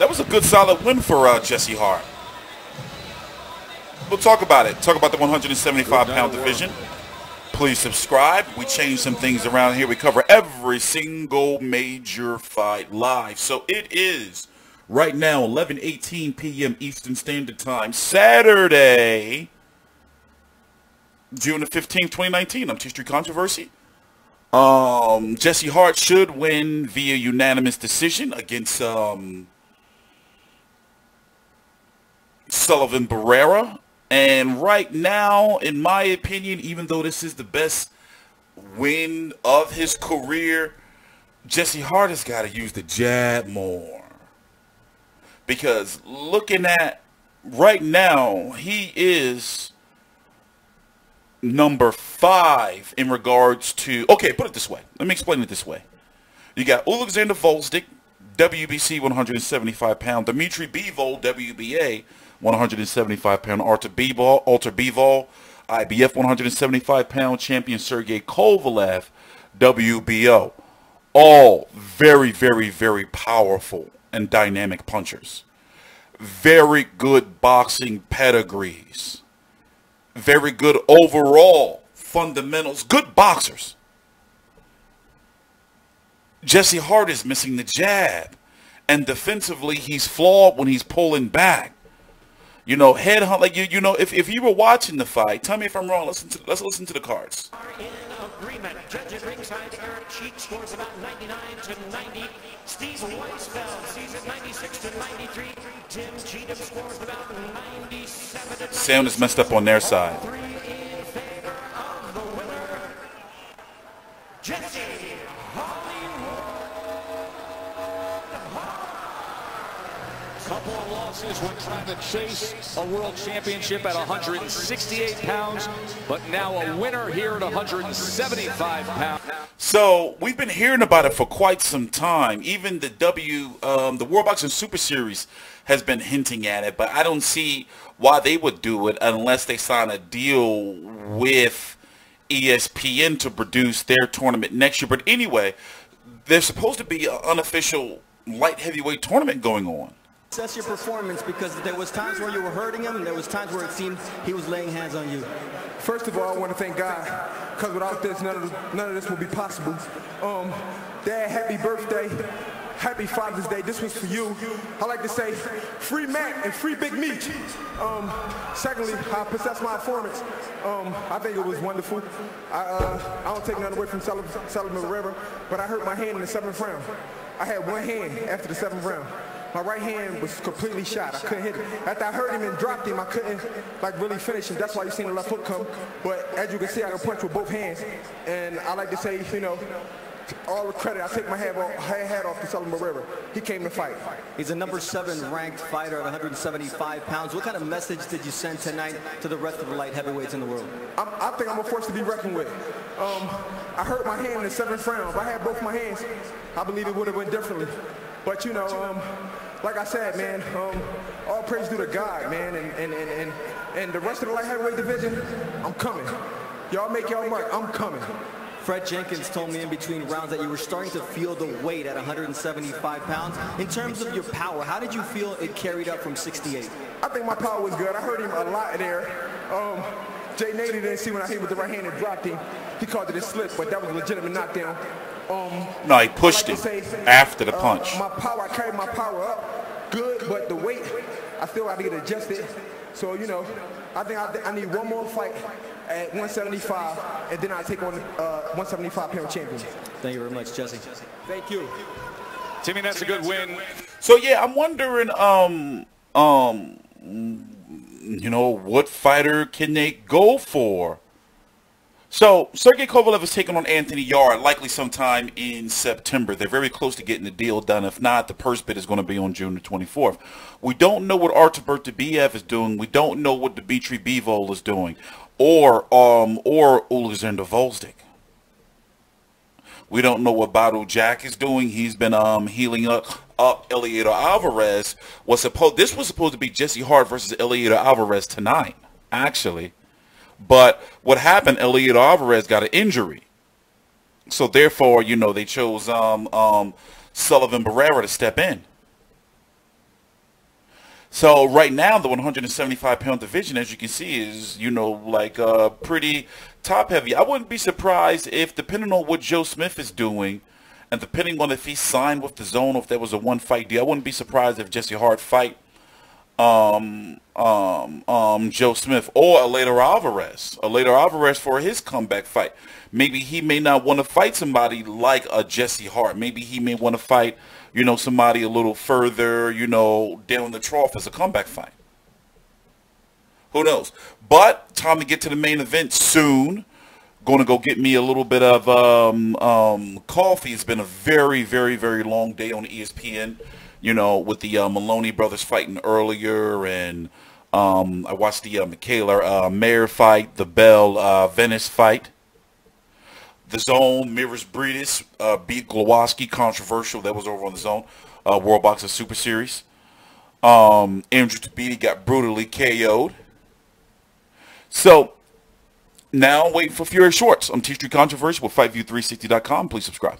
was a good, solid win for Jesse Hart. We'll talk about it. Talk about the 175-pound division. Please subscribe. We change some things around here. We cover every single major fight live. So it is right now 11:18 p.m. Eastern Standard Time, Saturday, June the 15th, 2019. I'm TstreeT Controversy. Jesse Hart should win via unanimous decision against Sullivan Barrera. And right now, in my opinion, even though this is the best win of his career, Jesse Hart has got to use the jab more. Because looking at right now, he is number 5 in regards to... Okay, put it this way. Let me explain it this way. You got Alexander Volstik, WBC 175-pound. Dimitri Bivol, WBA 175-pound. Artur Bivol, IBF 175-pound champion. Sergey Kovalev, WBO. All very, very, very powerful and dynamic punchers. Very good boxing pedigrees. Very good overall fundamentals. Good boxers. Jesse Hart is missing the jab. And defensively, he's flawed when he's pulling back. You know, headhunt, like you know, if you were watching the fight, tell me if I'm wrong. Let's listen to the cards. In agreement. Judge at ringside, Eric Cheek scores about 99 to 90. Steve Weisfeld sees it 96 to 93. Tim Cheatham scores about 97 to Sound is messed up on their side. 3 in favor of the winner, Jesse Couple of losses when trying to chase a world championship at 168 pounds, but now a winner here at 175 pounds. So we've been hearing about it for quite some time. Even the World Boxing Super Series has been hinting at it, but I don't see why they would do it unless they sign a deal with ESPN to produce their tournament next year. But anyway, there's supposed to be an unofficial light heavyweight tournament going on. Assess your performance, because there was times where you were hurting him and there was times where it seemed he was laying hands on you. First of all, I want to thank God, because without this, none of this would be possible. Dad, happy birthday. Happy Father's Day. This was for you. I like to say, free Matt and free Big Meat. Secondly, I possess my performance. I think it was wonderful. I don't take nothing away from Sullivan Barrera, but I hurt my hand in the 7th round. I had one hand after the 7th round. My right hand was completely shot. I couldn't hit it. After I hurt him and dropped him, I couldn't really finish him. That's why you seen the left hook come. But as you can see, I can punch with both hands. And I like to say, you know, all the credit, I take my hat off to Sullivan Barrera. He came to fight. He's a number 7 ranked fighter at 175 pounds. What kind of message did you send tonight to the rest of the light heavyweights in the world? I think I'm a force to be reckoned with. I hurt my hand in the 7th round. If I had both my hands, I believe it would have went differently. But you know, like I said, man, all praise due to God, man, and the rest of the light heavyweight division, I'm coming. Y'all make y'all mark, I'm coming. Fred Jenkins told me in between rounds that you were starting to feel the weight at 175 pounds. In terms of your power, how did you feel it carried up from 68? I think my power was good. I hurt him a lot there. Jay Nader didn't see when I hit with the right hand and dropped him. He called it a slip, but that was a legitimate knockdown. No, he pushed him after the punch. My power, I carried my power up good, but the weight, I still had to get adjusted. So, you know, I think I need one more fight at 175, and then I take on 175-pound champion. Thank you very much, Jesse. Thank you. Timmy, that's a good win. So yeah, I'm wondering, you know, what fighter can they go for? So, Sergey Kovalev is taking on Anthony Yarde, likely sometime in September. They're very close to getting the deal done. If not, the purse bid is going to be on June the 24th. We don't know what Artur Biev is doing. We don't know what Dimitri Bivol is doing, or Alexander Volstik. We don't know what Badu Jack is doing. He's been healing up Eleider Alvarez. This was supposed to be Jesse Hart versus Eleider Alvarez tonight, actually. But what happened, Eleider Alvarez got an injury. So therefore, you know, they chose Sullivan Barrera to step in. So right now, the 175-pound division, as you can see, is, you know, like pretty top-heavy. I wouldn't be surprised if, depending on what Joe Smith is doing, and depending on if he signed with the Zone or if there was a one-fight deal, I wouldn't be surprised if Jesse Hart fight Joe Smith or Eleider Alvarez for his comeback fight. Maybe he may not want to fight somebody like a Jesse Hart. Maybe he may want to fight, you know, somebody a little further, you know, down the trough as a comeback fight. Who knows? But time to get to the main event soon. Going to go get me a little bit of coffee. It's been a very, very, very long day on ESPN. You know, with the Maloney brothers fighting earlier, and I watched the Michaela Mayer fight, the Bell Venice fight. The Zone, Miras Briedis beat Glowacki, controversial. That was over on the Zone. World Boxing Super Series. Andrew Tabiti got brutally KO'd. So, now waiting for Fury Schwartz. I'm TstreeT Controversy with FightView360.com. Please subscribe.